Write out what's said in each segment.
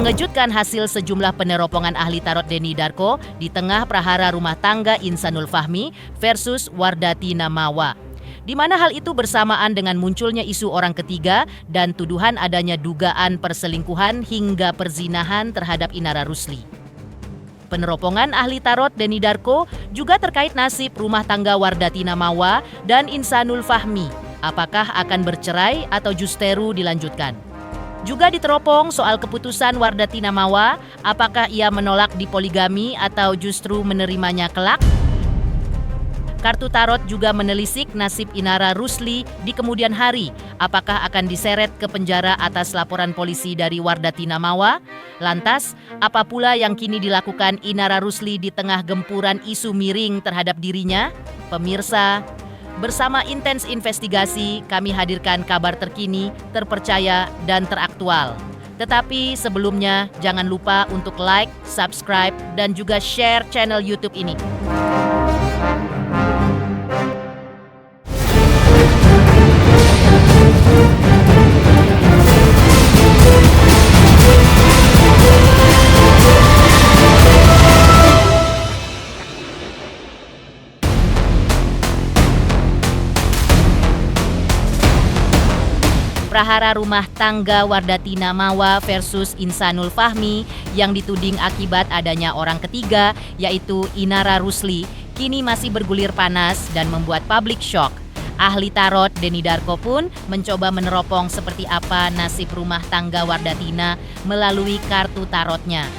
Mengejutkan hasil sejumlah peneropongan ahli tarot Denny Darko di tengah prahara rumah tangga Insanul Fahmi versus Wardatina Mawa. Di mana hal itu bersamaan dengan munculnya isu orang ketiga dan tuduhan adanya dugaan perselingkuhan hingga perzinahan terhadap Inara Rusli. Peneropongan ahli tarot Denny Darko juga terkait nasib rumah tangga Wardatina Mawa dan Insanul Fahmi. Apakah akan bercerai atau justeru dilanjutkan? Juga diteropong soal keputusan Wardatina Mawa, apakah ia menolak dipoligami atau justru menerimanya kelak? Kartu tarot juga menelisik nasib Inara Rusli di kemudian hari. Apakah akan diseret ke penjara atas laporan polisi dari Wardatina Mawa? Lantas, apa pula yang kini dilakukan Inara Rusli di tengah gempuran isu miring terhadap dirinya? Pemirsa, bersama Intens Investigasi, kami hadirkan kabar terkini, terpercaya, dan teraktual. Tetapi sebelumnya, jangan lupa untuk like, subscribe, dan juga share channel YouTube ini. Prahara rumah tangga Wardatina Mawa versus Insanul Fahmi yang dituding akibat adanya orang ketiga, yaitu Inara Rusli, kini masih bergulir panas dan membuat publik shock. Ahli tarot Denny Darko pun mencoba meneropong seperti apa nasib rumah tangga Wardatina melalui kartu tarotnya.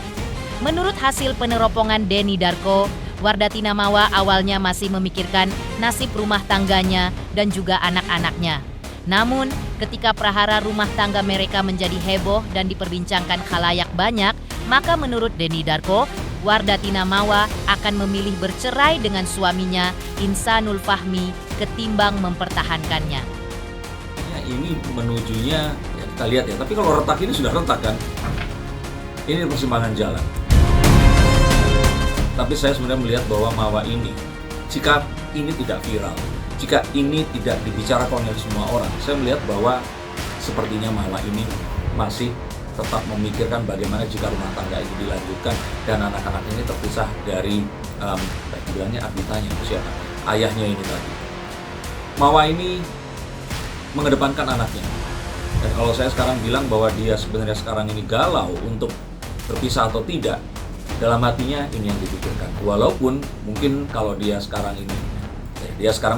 Menurut hasil peneropongan Denny Darko, Wardatina Mawa awalnya masih memikirkan nasib rumah tangganya dan juga anak-anaknya. Namun, ketika prahara rumah tangga mereka menjadi heboh dan diperbincangkan khalayak banyak, maka menurut Denny Darko, Wardatina Mawa akan memilih bercerai dengan suaminya Insanul Fahmi ketimbang mempertahankannya. Ya, ini menujunya, ya kita lihat ya, tapi kalau retak ini sudah retak kan, ini persimpangan jalan. Tapi saya sebenarnya melihat bahwa Mawa ini, jika ini tidak viral, jika ini tidak dibicarakan oleh semua orang, saya melihat bahwa sepertinya Mawa ini masih tetap memikirkan bagaimana jika rumah tangga ini dilanjutkan dan anak-anak ini terpisah dari bilangnya abitanya, siapa? Ayahnya ini tadi. Mawa ini mengedepankan anaknya. Dan kalau saya sekarang bilang bahwa dia sebenarnya sekarang ini galau untuk berpisah atau tidak, dalam hatinya ini yang dipikirkan. Walaupun mungkin kalau dia sekarang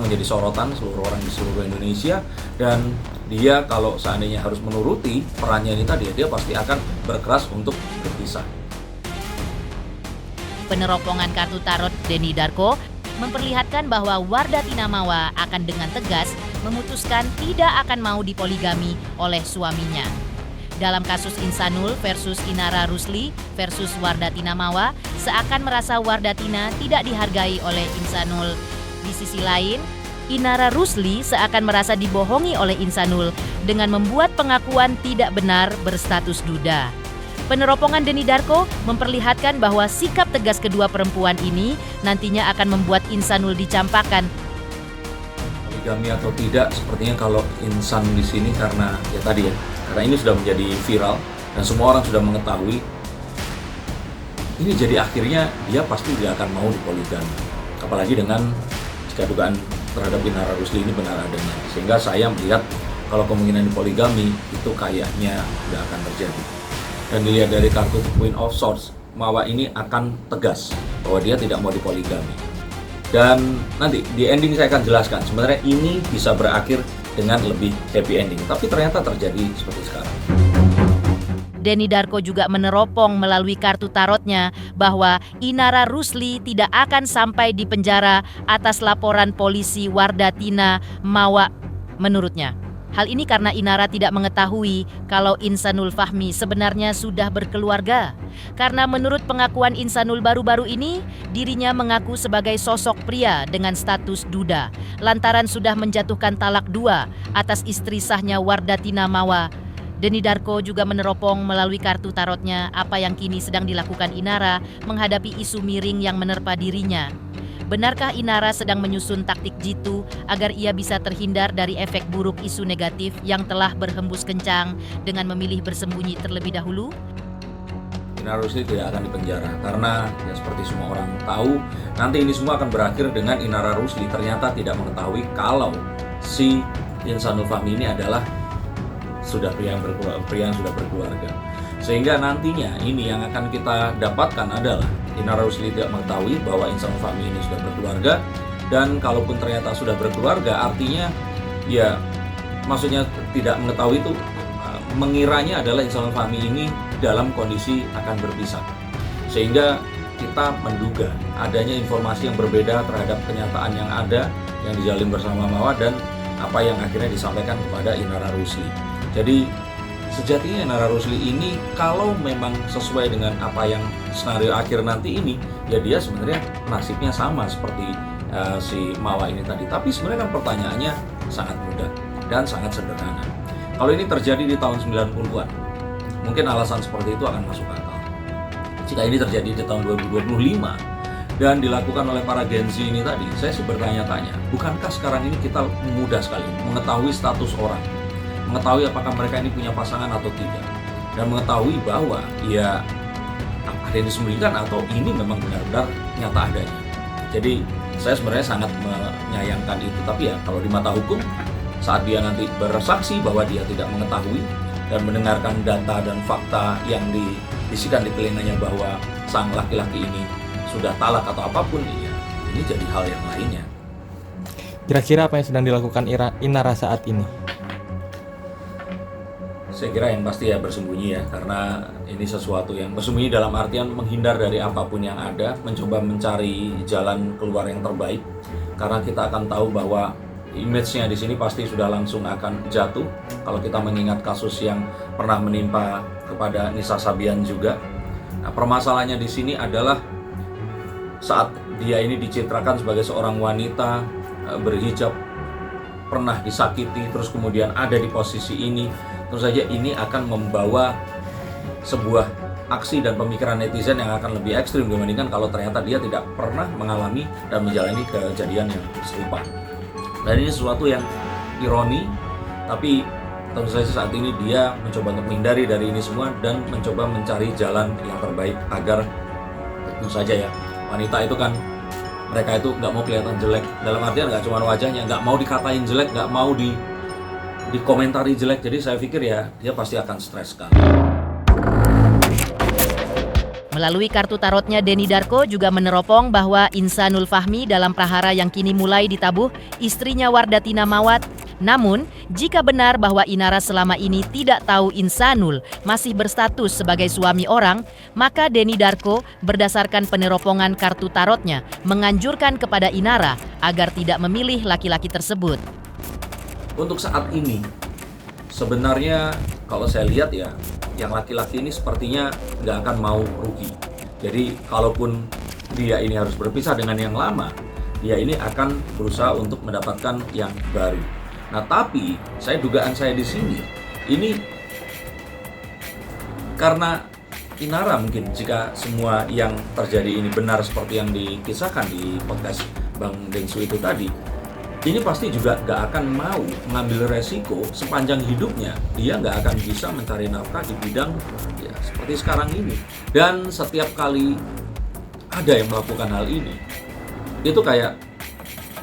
menjadi sorotan seluruh orang di seluruh Indonesia, dan dia kalau seandainya harus menuruti perannya ini tadi, dia pasti akan berkeras untuk berpisah. Peneropongan kartu tarot Denny Darko memperlihatkan bahwa Wardatina Mawa akan dengan tegas memutuskan tidak akan mau dipoligami oleh suaminya. Dalam kasus Insanul versus Inara Rusli versus Wardatina Mawa, seakan merasa Wardatina tidak dihargai oleh Insanul. Di sisi lain, Inara Rusli seakan merasa dibohongi oleh Insanul dengan membuat pengakuan tidak benar berstatus duda. Peneropongan Denny Darko memperlihatkan bahwa sikap tegas kedua perempuan ini nantinya akan membuat Insanul dicampakkan. Poligami atau tidak, sepertinya kalau Insan di sini karena karena ini sudah menjadi viral dan semua orang sudah mengetahui, ini jadi akhirnya dia pasti tidak akan mau dipoligami. Apalagi dengan jika dugaan terhadap Inara Rusli ini benar adanya. Sehingga saya melihat kalau kemungkinan dipoligami itu kayaknya tidak akan terjadi. Dan dilihat dari kartu Queen of Swords, Mawa ini akan tegas bahwa dia tidak mau dipoligami. Dan nanti di ending saya akan jelaskan sebenarnya ini bisa berakhir dengan lebih happy ending. Tapi ternyata terjadi seperti sekarang. Denny Darko juga meneropong melalui kartu tarotnya bahwa Inara Rusli tidak akan sampai di penjara atas laporan polisi Wardatina Mawa menurutnya. Hal ini karena Inara tidak mengetahui kalau Insanul Fahmi sebenarnya sudah berkeluarga. Karena menurut pengakuan Insanul baru-baru ini, dirinya mengaku sebagai sosok pria dengan status duda, lantaran sudah menjatuhkan talak 2 atas istri sahnya Wardatina Mawa. Denny Darko juga meneropong melalui kartu tarotnya apa yang kini sedang dilakukan Inara menghadapi isu miring yang menerpa dirinya. Benarkah Inara sedang menyusun taktik jitu agar ia bisa terhindar dari efek buruk isu negatif yang telah berhembus kencang dengan memilih bersembunyi terlebih dahulu? Inara Rusli tidak akan dipenjara karena ya seperti semua orang tahu, nanti ini semua akan berakhir dengan Inara Rusli ternyata tidak mengetahui kalau si Insanul Fahmi ini adalah sudah pria yang sudah berkeluarga. Sehingga nantinya ini yang akan kita dapatkan adalah Inara Rusli tidak mengetahui bahwa Insanul Fahmi ini sudah berkeluarga, dan kalaupun ternyata sudah berkeluarga artinya ya maksudnya tidak mengetahui itu mengiranya adalah Insanul Fahmi ini dalam kondisi akan berpisah. Sehingga kita menduga adanya informasi yang berbeda terhadap kenyataan yang ada yang dijalin bersama Mawa dan apa yang akhirnya disampaikan kepada Inara Rusli. Jadi sejatinya Inara Rusli ini kalau memang sesuai dengan apa yang skenario akhir nanti ini, ya dia sebenarnya nasibnya sama seperti si Mawa ini tadi. Tapi sebenarnya kan pertanyaannya sangat mudah dan sangat sederhana. Kalau ini terjadi di tahun 90-an, mungkin alasan seperti itu akan masuk akal. Jika ini terjadi di tahun 2025 dan dilakukan oleh para Gen Z ini tadi, saya sih bertanya-tanya, bukankah sekarang ini kita mudah sekali mengetahui status orang, mengetahui apakah mereka ini punya pasangan atau tidak, dan mengetahui bahwa ya ada yang disembunyikan atau ini memang benar-benar nyata adanya. Jadi saya sebenarnya sangat menyayangkan itu, tapi ya kalau di mata hukum saat dia nanti bersaksi bahwa dia tidak mengetahui dan mendengarkan data dan fakta yang dibisikan di telinganya bahwa sang laki-laki ini sudah talak atau apapun, ya ini jadi hal yang lainnya. Kira-kira apa yang sedang dilakukan Inara saat ini? Saya kira yang pasti ya bersembunyi ya, karena ini sesuatu yang bersembunyi dalam artian menghindar dari apapun yang ada, mencoba mencari jalan keluar yang terbaik. Karena kita akan tahu bahwa image-nya di sini pasti sudah langsung akan jatuh kalau kita mengingat kasus yang pernah menimpa kepada Nisa Sabian juga. Nah, permasalahannya di sini adalah saat dia ini dicitrakan sebagai seorang wanita berhijab, pernah disakiti, terus kemudian ada di posisi ini, tentu saja ini akan membawa sebuah aksi dan pemikiran netizen yang akan lebih ekstrim dibandingkan kalau ternyata dia tidak pernah mengalami dan menjalani kejadian yang serupa. Dan ini sesuatu yang ironi, tapi tentu saja saat ini dia mencoba untuk menghindari dari ini semua dan mencoba mencari jalan yang terbaik agar tentu saja ya, wanita itu kan mereka itu nggak mau kelihatan jelek, dalam artian nggak cuma wajahnya, nggak mau dikatain jelek, nggak mau dikomentari jelek. Jadi saya pikir ya dia pasti akan stres sekali. Melalui kartu tarotnya, Denny Darko juga meneropong bahwa Insanul Fahmi dalam prahara yang kini mulai ditabuh istrinya Wardatina Mawat. Namun, jika benar bahwa Inara selama ini tidak tahu Insanul masih berstatus sebagai suami orang, maka Denny Darko berdasarkan peneropongan kartu tarotnya menganjurkan kepada Inara agar tidak memilih laki-laki tersebut. Untuk saat ini, sebenarnya kalau saya lihat ya, yang laki-laki ini sepertinya nggak akan mau rugi. Jadi kalaupun dia ini harus berpisah dengan yang lama, dia ini akan berusaha untuk mendapatkan yang baru. Nah, tapi dugaan saya di sini, ini karena Inara mungkin jika semua yang terjadi ini benar seperti yang dikisahkan di podcast Bang Dengsu itu tadi, ini pasti juga nggak akan mau mengambil resiko sepanjang hidupnya. Dia nggak akan bisa mencari nafkah di bidang ya seperti sekarang ini. Dan setiap kali ada yang melakukan hal ini, itu kayak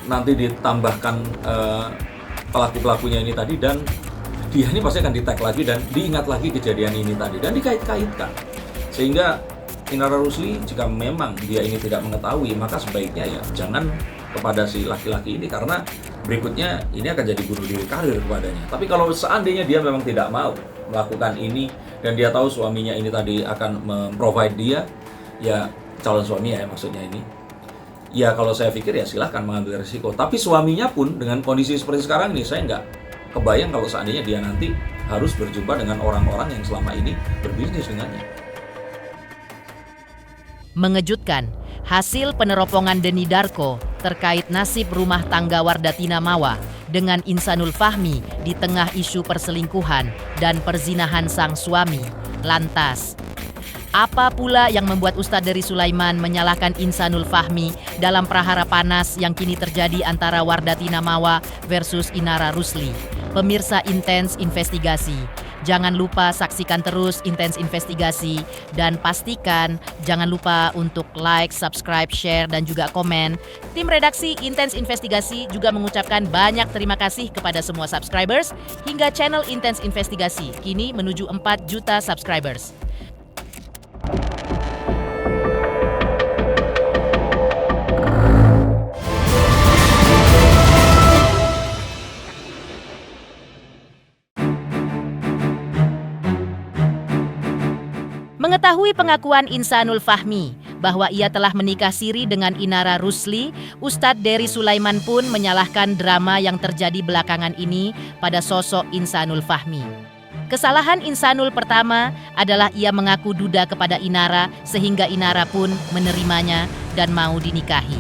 nanti ditambahkan pelaku-pelakunya ini tadi, dan dia ini pasti akan di-tag lagi dan diingat lagi kejadian ini tadi dan dikait-kaitkan. Sehingga Inara Rusli jika memang dia ini tidak mengetahui, maka sebaiknya ya jangan kepada si laki-laki ini, karena berikutnya ini akan jadi bunuh diri karir kepadanya. Tapi kalau seandainya dia memang tidak mau melakukan ini dan dia tahu suaminya ini tadi akan memprovide dia, ya calon suami ya maksudnya ini, ya kalau saya pikir ya silahkan mengambil risiko. Tapi suaminya pun dengan kondisi seperti sekarang ini, saya nggak kebayang kalau seandainya dia nanti harus berjumpa dengan orang-orang yang selama ini berbisnis dengannya. Mengejutkan, hasil peneropongan Denny Darko terkait nasib rumah tangga Wardatina Mawa dengan Insanul Fahmi di tengah isu perselingkuhan dan perzinahan sang suami. Lantas, apa pula yang membuat Ustadz Dery Sulaiman menyalahkan Insanul Fahmi dalam prahara panas yang kini terjadi antara Wardatina Mawa versus Inara Rusli? Pemirsa Intens Investigasi, jangan lupa saksikan terus Intens Investigasi dan pastikan jangan lupa untuk like, subscribe, share, dan juga komen. Tim redaksi Intens Investigasi juga mengucapkan banyak terima kasih kepada semua subscribers hingga channel Intens Investigasi kini menuju 4 juta subscribers. Mengetahui pengakuan Insanul Fahmi bahwa ia telah menikah siri dengan Inara Rusli, Ustadz Dery Sulaiman pun menyalahkan drama yang terjadi belakangan ini pada sosok Insanul Fahmi. Kesalahan Insanul pertama adalah ia mengaku duda kepada Inara sehingga Inara pun menerimanya dan mau dinikahi.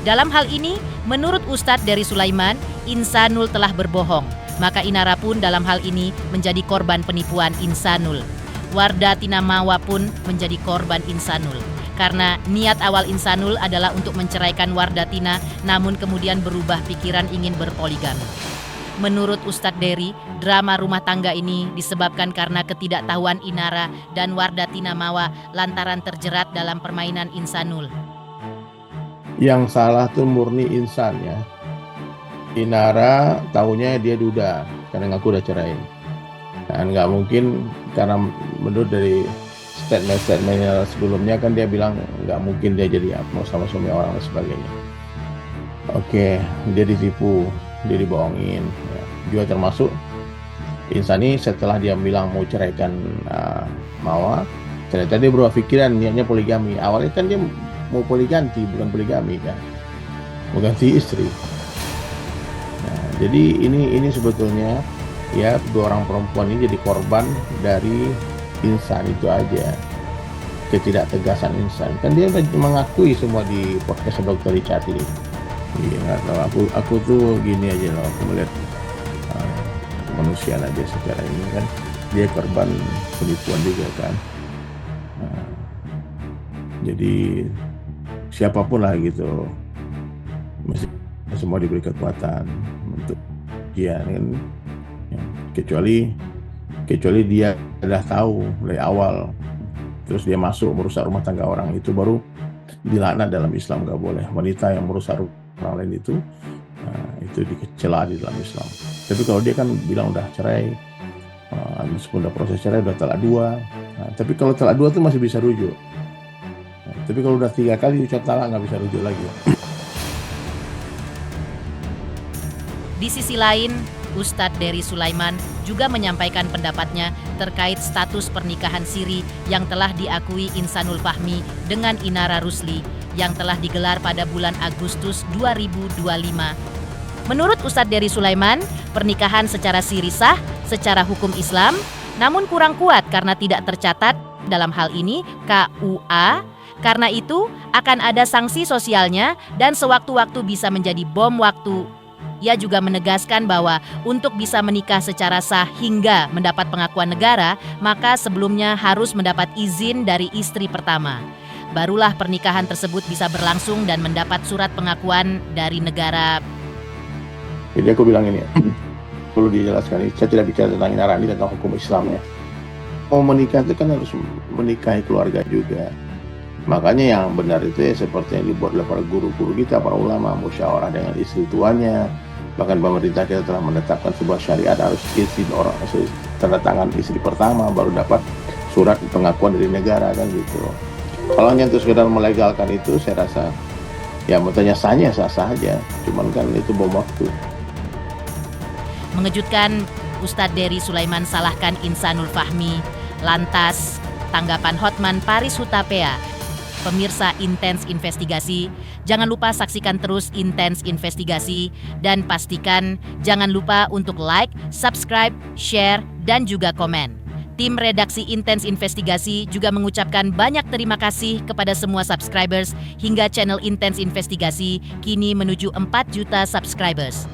Dalam hal ini, menurut Ustadz Dery Sulaiman, Insanul telah berbohong, maka Inara pun dalam hal ini menjadi korban penipuan Insanul. Wardatina Mawa pun menjadi korban Insanul karena niat awal Insanul adalah untuk menceraikan Wardatina, namun kemudian berubah pikiran ingin berpoligami. Menurut Ustadz Dery, drama rumah tangga ini disebabkan karena ketidaktahuan Inara dan Wardatina Mawa lantaran terjerat dalam permainan Insanul. Yang salah tuh murni Insan ya. Inara tahunya dia duda karena ngaku udah cerai. Dan nggak mungkin, karena menurut dari statement-statementnya sebelumnya kan dia bilang nggak mungkin dia jadi mau sama suami orang dan sebagainya. Oke, dia ditipu, dia dibohongin. Ya. Juga termasuk Insani setelah dia bilang mau ceraikan Mawa, ternyata dia berubah pikiran, niatnya poligami. Awalnya kan dia mau poliganti, bukan poligami kan, mau ganti istri. Nah, jadi ini sebetulnya ya dua orang perempuan ini jadi korban dari Insan itu aja, ketidaktegasan Insan. Kan dia mengakui semua di podcast Dr. Richard ini. Iya, nggak tahu, aku tuh gini aja loh, aku melihat kemanusiaan aja secara ini kan dia korban penipuan juga kan. Jadi siapapun lah gitu, mesti semua diberi kekuatan untuk dia kan. Kecuali dia sudah tahu dari awal, terus dia masuk merusak rumah tangga orang, itu baru dilaknat dalam Islam, nggak boleh. Wanita yang merusak orang lain itu dicela di dalam Islam. Tapi kalau dia kan bilang udah cerai, meskipun udah proses cerai, udah talak 2, tapi kalau talak 2 itu masih bisa rujuk. Tapi kalau udah 3 kali ucap talak nggak bisa rujuk lagi. Di sisi lain, Ustadz Dery Sulaiman juga menyampaikan pendapatnya terkait status pernikahan siri yang telah diakui Insanul Fahmi dengan Inara Rusli yang telah digelar pada bulan Agustus 2025. Menurut Ustadz Dery Sulaiman, pernikahan secara siri sah secara hukum Islam, namun kurang kuat karena tidak tercatat dalam hal ini KUA. Karena itu akan ada sanksi sosialnya dan sewaktu-waktu bisa menjadi bom waktu. Ia juga menegaskan bahwa untuk bisa menikah secara sah hingga mendapat pengakuan negara, maka sebelumnya harus mendapat izin dari istri pertama. Barulah pernikahan tersebut bisa berlangsung dan mendapat surat pengakuan dari negara. Jadi aku bilang ini, perlu dijelaskan, saya tidak bicara tentang Inara, ini tentang hukum Islam ya. Mau menikah itu kan harus menikahi keluarga juga. Makanya yang benar itu ya seperti yang dibuat oleh para guru-guru kita, para ulama, musyawarah dengan istri tuannya. Bahkan pemerintah kita telah menetapkan sebuah syariat harus izin orang, tanda tangan istri pertama baru dapat surat pengakuan dari negara kan gitu. Kalau hanya untuk sekedar melegalkan itu, saya rasa ya menurutnya sahnya sah-sah aja, cuman kan itu bom waktu. Mengejutkan, Ustadz Dery Sulaiman salahkan Insanul Fahmi. Lantas, tanggapan Hotman Paris Hutapea. Pemirsa Intens Investigasi, jangan lupa saksikan terus Intens Investigasi dan pastikan jangan lupa untuk like, subscribe, share, dan juga komen. Tim redaksi Intens Investigasi juga mengucapkan banyak terima kasih kepada semua subscribers hingga channel Intens Investigasi kini menuju 4 juta subscribers.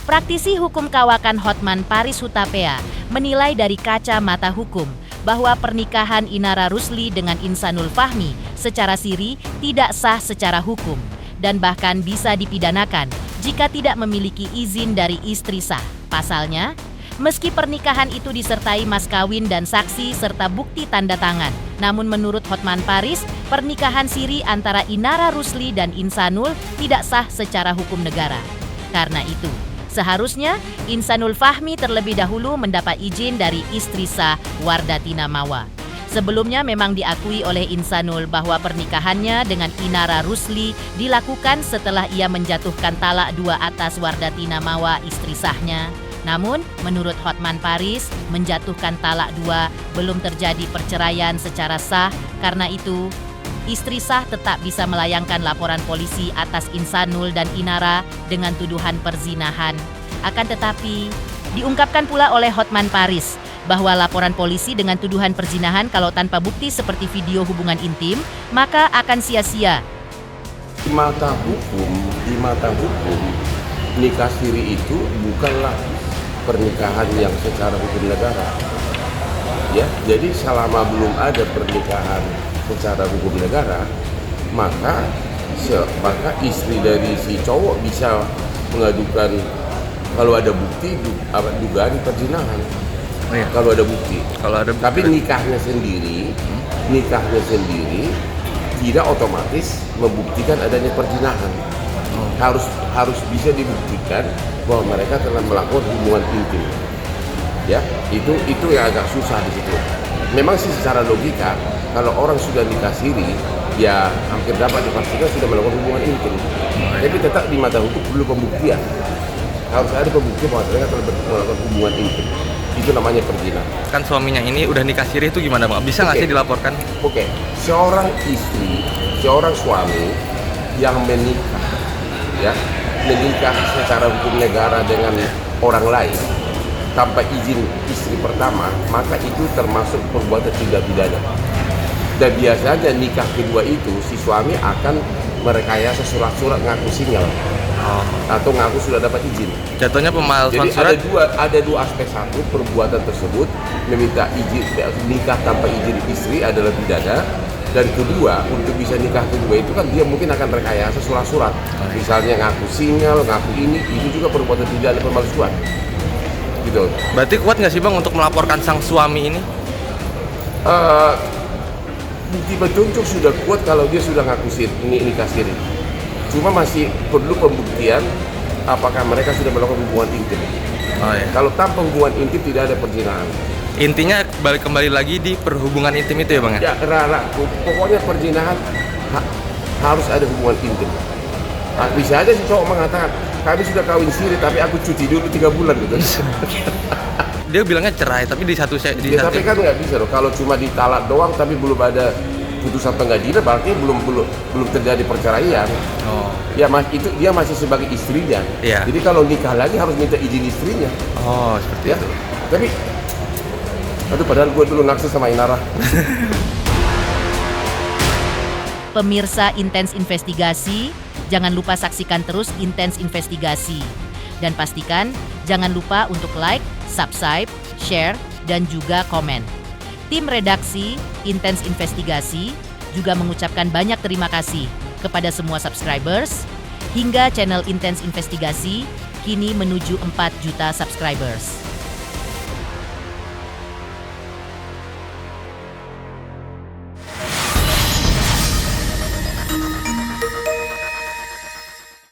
Praktisi hukum kawakan Hotman Paris Hutapea menilai dari kacamata hukum, bahwa pernikahan Inara Rusli dengan Insanul Fahmi secara siri tidak sah secara hukum dan bahkan bisa dipidanakan jika tidak memiliki izin dari istri sah. Pasalnya, meski pernikahan itu disertai mas kawin dan saksi serta bukti tanda tangan, namun menurut Hotman Paris, pernikahan siri antara Inara Rusli dan Insanul tidak sah secara hukum negara. Karena itu, seharusnya Insanul Fahmi terlebih dahulu mendapat izin dari istri sah Wardatina Mawa. Sebelumnya memang diakui oleh Insanul bahwa pernikahannya dengan Inara Rusli dilakukan setelah ia menjatuhkan talak 2 atas Wardatina Mawa, istri sahnya. Namun, menurut Hotman Paris, menjatuhkan talak 2 belum terjadi perceraian secara sah. Karena itu, istri sah tetap bisa melayangkan laporan polisi atas Insanul dan Inara dengan tuduhan perzinahan. Akan tetapi, diungkapkan pula oleh Hotman Paris bahwa laporan polisi dengan tuduhan perzinahan kalau tanpa bukti seperti video hubungan intim, maka akan sia-sia. Di mata hukum, nikah siri itu bukanlah pernikahan yang secara hukum negara. Ya, jadi selama belum ada pernikahan secara hukum negara, maka istri dari si cowok bisa mengadukan kalau ada bukti dugaan perzinahan. Oh iya. Kalau ada bukti. Tapi nikahnya sendiri tidak otomatis membuktikan adanya perzinahan. Harus bisa dibuktikan bahwa mereka telah melakukan hubungan intim. Ya, itu yang agak susah di situ. Memang sih secara logika kalau orang sudah nikah siri, ya hampir dapat dipastikan sudah melakukan hubungan intim. Tapi tetap di mata hukum perlu pembuktian. Harus ada pembuktian bahwa mereka telah melakukan hubungan intim. Itu namanya perzinahan. Kan suaminya ini udah nikah siri itu gimana Bang? Bisa nggak sih dilaporkan? Oke, seorang istri, seorang suami yang menikah secara hukum negara dengan orang lain tanpa izin istri pertama, maka itu termasuk perbuatan tindak pidana. Dan biasanya nikah kedua itu si suami akan merekayasa surat-surat ngaku single atau ngaku sudah dapat izin. Jatuhnya pemalsuan Jadi surat. ada dua aspek. Satu, perbuatan tersebut meminta izin nikah tanpa izin istri adalah pidana. Dan kedua, untuk bisa nikah kedua itu kan dia mungkin akan rekayasa surat-surat. Misalnya ngaku single, ngaku ini, itu juga perbuatan pidana pemalsuan. Gitu. Berarti kuat nggak sih Bang untuk melaporkan sang suami ini? Bukti petunjuk sudah kuat kalau dia sudah ngaku nikah siri. Cuma masih perlu pembuktian apakah mereka sudah melakukan hubungan intim. Oh, iya. Kalau tanpa hubungan intim tidak ada perzinahan. Intinya kembali lagi di perhubungan intim itu ya Bang? Ya, pokoknya perzinahan harus ada hubungan intim. Nah, bisa aja si cowok mengatakan, kami sudah kawin siri tapi aku cuti dulu 3 bulan gitu. Dia bilangnya cerai, tapi di satu Tapi kan nggak bisa loh, kalau cuma ditalak doang tapi belum ada putusan pengadilan berarti belum terjadi perceraian. Oh. Ya itu dia masih sebagai istrinya. Iya. Jadi kalau nikah lagi harus minta izin istrinya. Oh, seperti Ya. itu. Tapi padahal gue dulu naksir sama Inara. Pemirsa Intens Investigasi, jangan lupa saksikan terus Intens Investigasi. Dan pastikan jangan lupa untuk like, subscribe, share, dan juga komen. Tim redaksi Intens Investigasi juga mengucapkan banyak terima kasih kepada semua subscribers hingga channel Intens Investigasi kini menuju 4 juta subscribers.